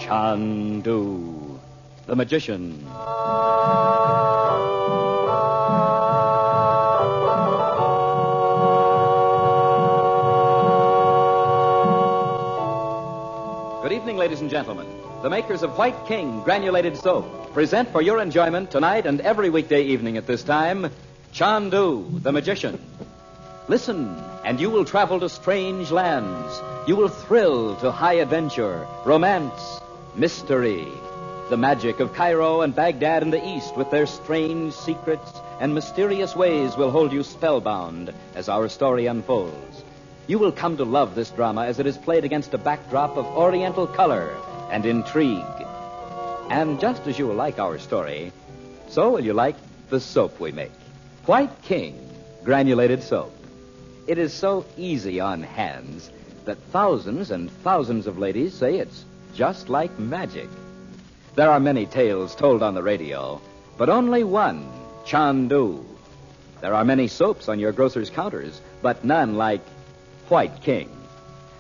Chandu the Magician. Good evening, ladies and gentlemen. The makers of White King Granulated Soap present for your enjoyment tonight and every weekday evening at this time, Chandu the Magician. Listen, and you will travel to strange lands. You will thrill to high adventure, romance, mystery. The magic of Cairo and Baghdad in the East with their strange secrets and mysterious ways will hold you spellbound as our story unfolds. You will come to love this drama as it is played against a backdrop of Oriental color and intrigue. And just as you will like our story, so will you like the soap we make. White King Granulated Soap. It is so easy on hands that thousands and thousands of ladies say it's just like magic. There are many tales told on the radio, but only one, Chandu. There are many soaps on your grocer's counters, but none like White King.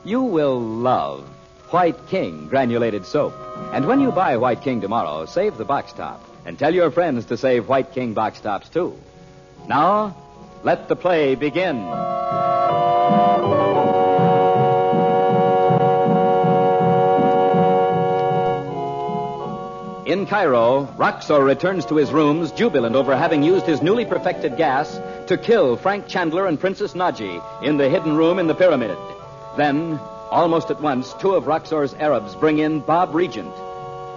You will love White King Granulated Soap. And when you buy White King tomorrow, save the box top and tell your friends to save White King box tops too. Now, let the play begin. In Cairo, Roxor returns to his rooms jubilant over having used his newly perfected gas to kill Frank Chandler and Princess Naji in the hidden room in the pyramid. Then, almost at once, two of Roxor's Arabs bring in Bob Regent.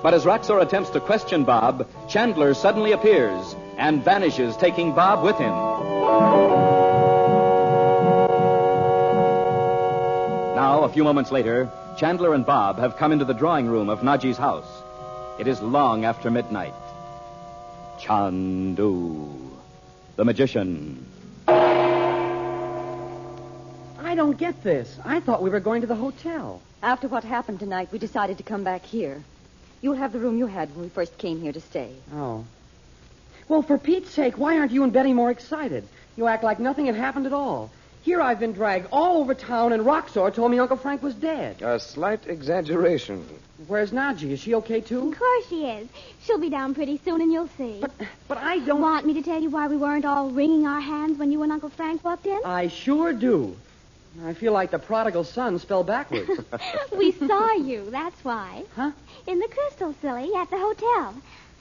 But as Roxor attempts to question Bob, Chandler suddenly appears and vanishes, taking Bob with him. Now, a few moments later, Chandler and Bob have come into the drawing room of Naji's house. It is long after midnight. Chandu the Magician. I don't get this. I thought we were going to the hotel. After what happened tonight, we decided to come back here. You'll have the room you had when we first came here to stay. Oh. Well, for Pete's sake, why aren't you and Betty more excited? You act like nothing had happened at all. Here I've been dragged all over town, and Roxor told me Uncle Frank was dead. A slight exaggeration. Where's Naji? Is she okay, too? Of course she is. She'll be down pretty soon, and you'll see. But I don't... Want me to tell you why we weren't all wringing our hands when you and Uncle Frank walked in? I sure do. I feel like the prodigal son spelled backwards. We saw you, that's why. Huh? In the Crystal, silly, at the hotel.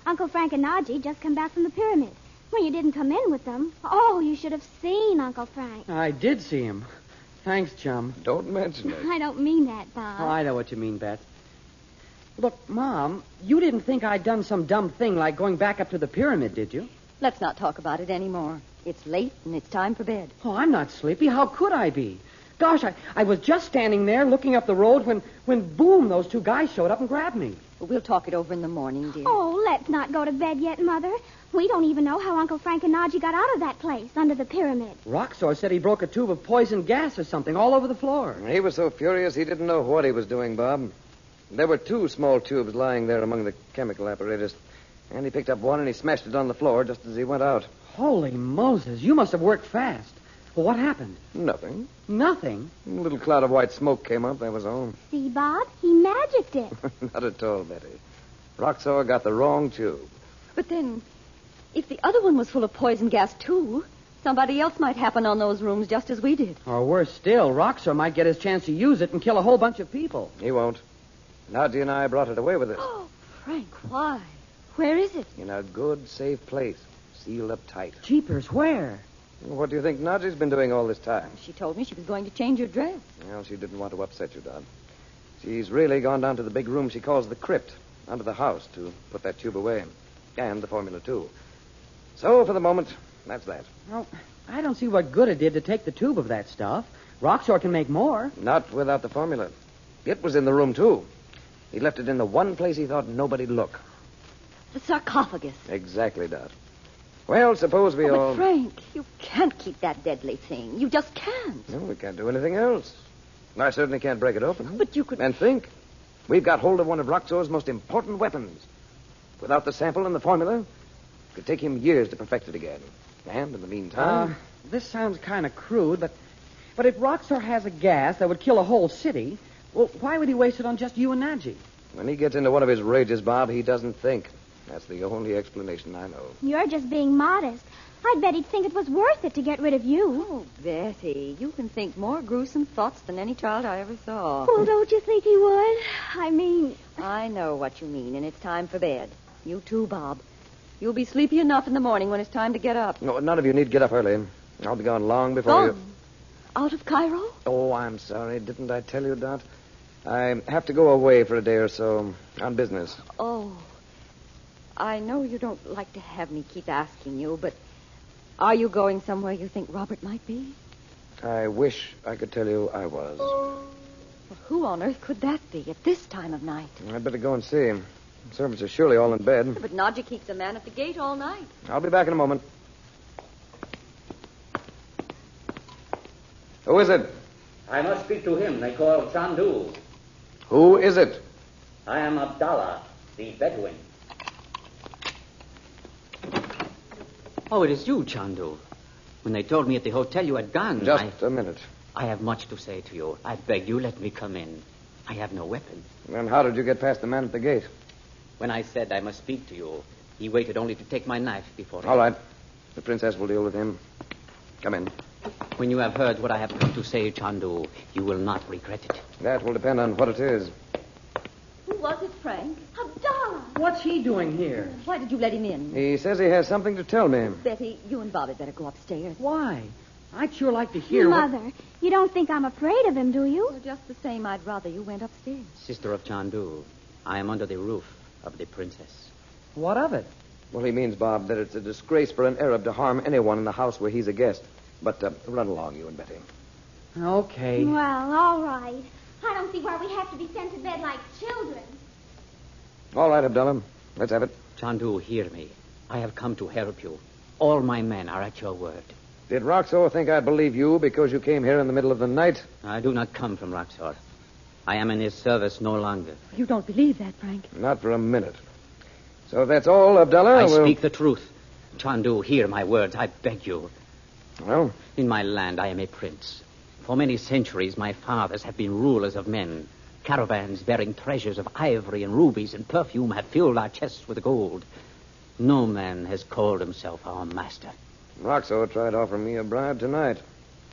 Uncle Frank and Naji just come back from the pyramid. When you didn't come in with them, oh, you should have seen Uncle Frank. I did see him. Thanks, chum. Don't mention it. I don't mean that, Bob. Oh, I know what you mean, Bet. Look, Mom, you didn't think I'd done some dumb thing like going back up to the pyramid, did you? Let's not talk about it anymore. It's late, and it's time for bed. Oh, I'm not sleepy. How could I be? Gosh, I was just standing there looking up the road when boom, those two guys showed up and grabbed me. We'll talk it over in the morning, dear. Oh, let's not go to bed yet, Mother. We don't even know how Uncle Frank and Naji got out of that place, under the pyramid. Roxor said he broke a tube of poison gas or something all over the floor. He was so furious he didn't know what he was doing, Bob. There were two small tubes lying there among the chemical apparatus. And he picked up one and he smashed it on the floor just as he went out. Holy Moses, you must have worked fast. Well, what happened? Nothing. Nothing? A little cloud of white smoke came up, that was all. See, Bob? He magicked it. Not at all, Betty. Roxor got the wrong tube. But then, if the other one was full of poison gas, too, somebody else might happen on those rooms just as we did. Or worse still, Roxor might get his chance to use it and kill a whole bunch of people. He won't. Nadia and I brought it away with us. Oh, Frank, why? Where is it? In a good, safe place. Sealed up tight. Jeepers, where? What do you think Nadia's been doing all this time? She told me she was going to change her dress. Well, she didn't want to upset you, Don. She's really gone down to the big room she calls the crypt, under the house, to put that tube away. And the formula, too. So, for the moment, that's that. Well, I don't see what good it did to take the tube of that stuff. Roxor can make more. Not without the formula. It was in the room, too. He left it in the one place he thought nobody'd look. The sarcophagus. Exactly, Dot. Well, suppose we all... But Frank, you can't keep that deadly thing. You just can't. No, we can't do anything else. I certainly can't break it open. But you could... And think. We've got hold of one of Roxor's most important weapons. Without the sample and the formula, it could take him years to perfect it again. And in the meantime... This sounds kind of crude, but if Roxor has a gas that would kill a whole city, well, why would he waste it on just you and Naji? When he gets into one of his rages, Bob, he doesn't think. That's the only explanation I know. You're just being modest. I'd bet he'd think it was worth it to get rid of you. Oh, Betty, you can think more gruesome thoughts than any child I ever saw. Well, don't you think he would? I mean... I know what you mean, and it's time for bed. You too, Bob. You'll be sleepy enough in the morning when it's time to get up. No, none of you need to get up early. I'll be gone long before you... Gone? Out of Cairo? Oh, I'm sorry. Didn't I tell you, Dot? I have to go away for a day or so on business. Oh. I know you don't like to have me keep asking you, but are you going somewhere you think Robert might be? I wish I could tell you I was. Well, who on earth could that be at this time of night? I'd better go and see him. The servants are surely all in bed. But Nadja keeps a man at the gate all night. I'll be back in a moment. Who is it? I must speak to him. They call Chandu. Who is it? I am Abdullah, the Bedouin. Oh, it is you, Chandu. When they told me at the hotel you had gone, Just a minute. I have much to say to you. I beg you, let me come in. I have no weapon. Then how did you get past the man at the gate? When I said I must speak to you, he waited only to take my knife before... All right. The princess will deal with him. Come in. When you have heard what I have come to say, Chandu, you will not regret it. That will depend on what it is. Who was it, Frank? Abdullah! What's he doing here? Why did you let him in? He says he has something to tell me. Betty, you and Bob had better go upstairs. Why? I'd sure like to hear Mother, you don't think I'm afraid of him, do you? Well, just the same, I'd rather you went upstairs. Sister of Chandu, I am under the roof of the princess. What of it? Well, he means, Bob, that it's a disgrace for an Arab to harm anyone in the house where he's a guest. But run along, you and Betty. Okay. Well, all right. I don't see why we have to be sent to bed like children. All right, Abdullah. Let's have it. Chandu, hear me. I have come to help you. All my men are at your word. Did Roxor think I'd believe you because you came here in the middle of the night? I do not come from Roxor. I am in his service no longer. You don't believe that, Frank? Not for a minute. So if that's all, Abdullah, I speak the truth. Chandu, hear my words. I beg you. Well? In my land, I am a prince. For many centuries, my fathers have been rulers of men. Caravans bearing treasures of ivory and rubies and perfume have filled our chests with gold. No man has called himself our master. Roxor tried offering me a bribe tonight.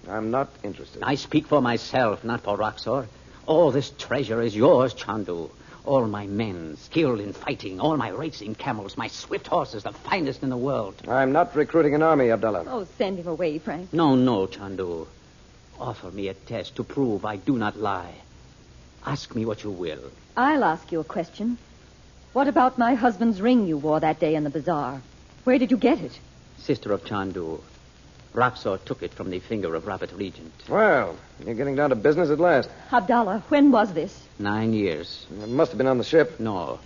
I'm not interested. I speak for myself, not for Roxor. All this treasure is yours, Chandu. All my men, skilled in fighting, all my racing camels, my swift horses, the finest in the world. I'm not recruiting an army, Abdullah. Oh, send him away, Frank. No, Chandu. Offer me a test to prove I do not lie. Ask me what you will. I'll ask you a question. What about my husband's ring you wore that day in the bazaar? Where did you get it? Sister of Chandu, Roxor took it from the finger of Robert Regent. Well, you're getting down to business at last. Abdullah, when was this? 9 years. It must have been on the ship. No,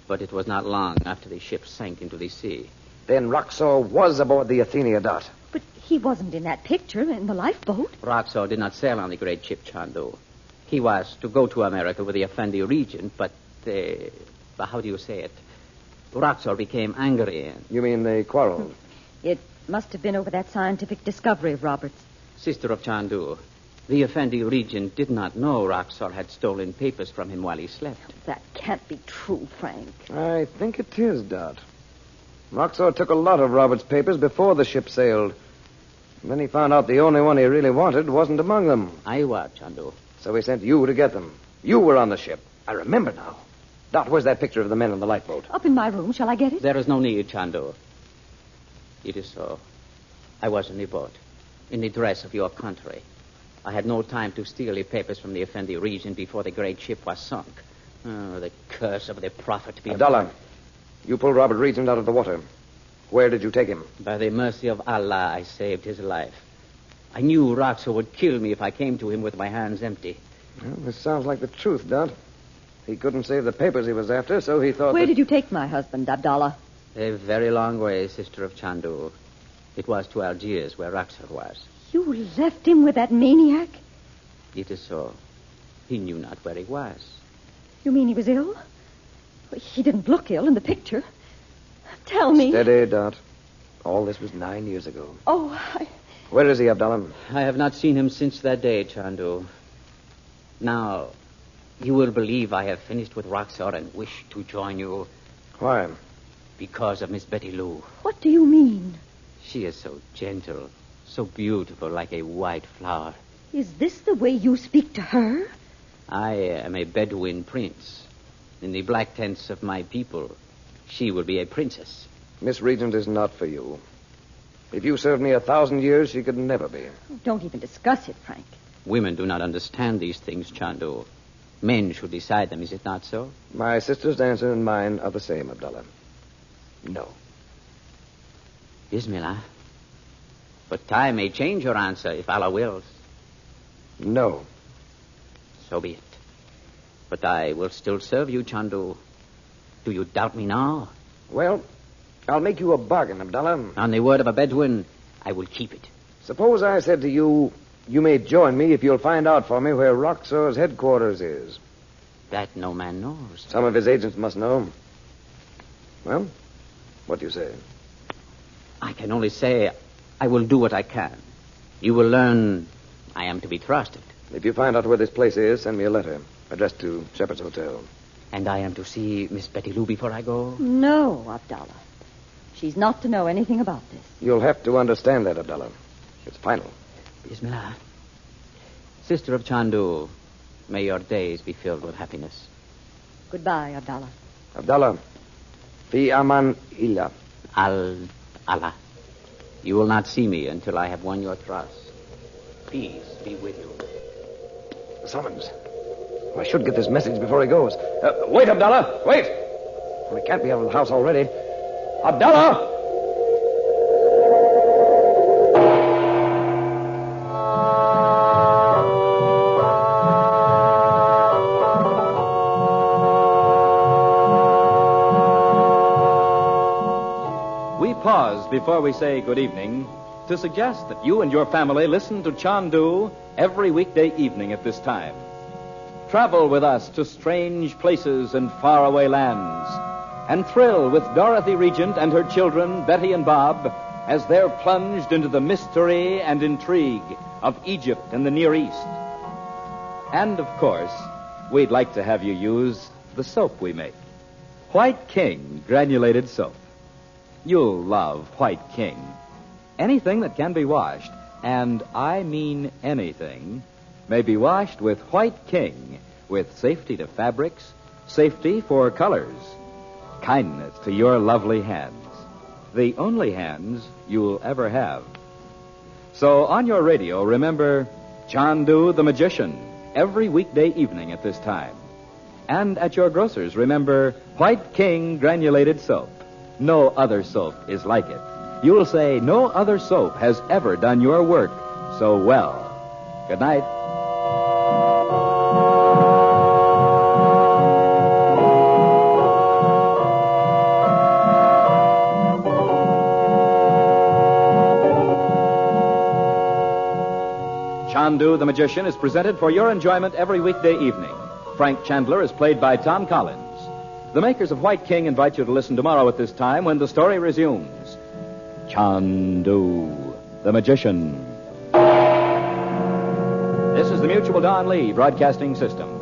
but it was not long after the ship sank into the sea. Then Roxor was aboard the Athenia, Dot. But he wasn't in that picture in the lifeboat. Roxor did not sail on the great ship Chandu. He was to go to America with the Effendi Regent, but how do you say it? Roxor became angry. You mean they quarreled? It must have been over that scientific discovery of Robert's. Sister of Chandu, the Effendi Regent did not know Roxor had stolen papers from him while he slept. That can't be true, Frank. I think it is, Dot. Roxor took a lot of Robert's papers before the ship sailed. And then he found out the only one he really wanted wasn't among them. I was, Chandu. So he sent you to get them. You were on the ship. I remember now. Dot, where's that picture of the men in the lifeboat? Up in my room. Shall I get it? There is no need, Chandu. It is so. I was in the boat, in the dress of your country. I had no time to steal the papers from the Effendi Regent before the great ship was sunk. Oh, the curse of the prophet be Abdullah, upon... you pulled Robert Regent out of the water. Where did you take him? By the mercy of Allah, I saved his life. I knew Roxor would kill me if I came to him with my hands empty. Well, this sounds like the truth, Dot. He couldn't save the papers he was after, so he thought Where that... did you take my husband, Abdullah? A very long way, Sister of Chandu. It was to Algiers, where Roxor was. You left him with that maniac? It is so. He knew not where he was. You mean he was ill? He didn't look ill in the picture. Tell me. Steady, Dot. All this was 9 years ago. Oh, Where is he, Abdullah? I have not seen him since that day, Chandu. Now, You will believe I have finished with Roxor and wish to join you Why? because of Miss Betty Lou. What do you mean? She is so gentle, so beautiful, like a white flower. Is this the way you speak to her? I am a Bedouin prince. In the black tents of my people, she will be a princess. Miss Regent is not for you. If you served me 1,000 years, she could never be. Don't even discuss it, Frank. Women do not understand these things, Chandu. Men should decide them, is it not so? My sister's answer and mine are the same, Abdullah. No. Bismillah. But time may change your answer if Allah wills. No. So be it. But I will still serve you, Chandu. Do you doubt me now? Well, I'll make you a bargain, Abdullah. On the word of a Bedouin, I will keep it. Suppose I said to you, you may join me if you'll find out for me where Roxor's headquarters is. That no man knows. Some of his agents must know. Well, what do you say? I can only say I will do what I can. You will learn I am to be trusted. If you find out where this place is, send me a letter addressed to Shepherd's Hotel. And I am to see Miss Betty Lou before I go? No, Abdullah. She's not to know anything about this. You'll have to understand that, Abdullah. It's final. Bismillah. Sister of Chandu, may your days be filled with happiness. Goodbye, Abdullah. Abdullah, fi aman illah. Allah. You will not see me until I have won your trust. Peace be with you. The summons. I should get this message before he goes. Wait, Abdullah, wait. We can't be out of the house already. Abdullah! We pause before we say good evening to suggest that you and your family listen to Chandu every weekday evening at this time. Travel with us to strange places and faraway lands, and thrill with Dorothy Regent and her children, Betty and Bob, as they're plunged into the mystery and intrigue of Egypt and the Near East. And, of course, we'd like to have you use the soap we make. White King granulated soap. You'll love White King. Anything that can be washed, and I mean anything, may be washed with White King, with safety to fabrics, safety for colors, kindness to your lovely hands, the only hands you'll ever have. So on your radio, remember Chandu the Magician every weekday evening at this time. And at your grocer's, remember White King granulated soap. No other soap is like it. You will say no other soap has ever done your work so well. Good night. Chandu the Magician is presented for your enjoyment every weekday evening. Frank Chandler is played by Tom Collins. The makers of White King invite you to listen tomorrow at this time when the story resumes. Chandu the Magician. This is the Mutual Don Lee Broadcasting System.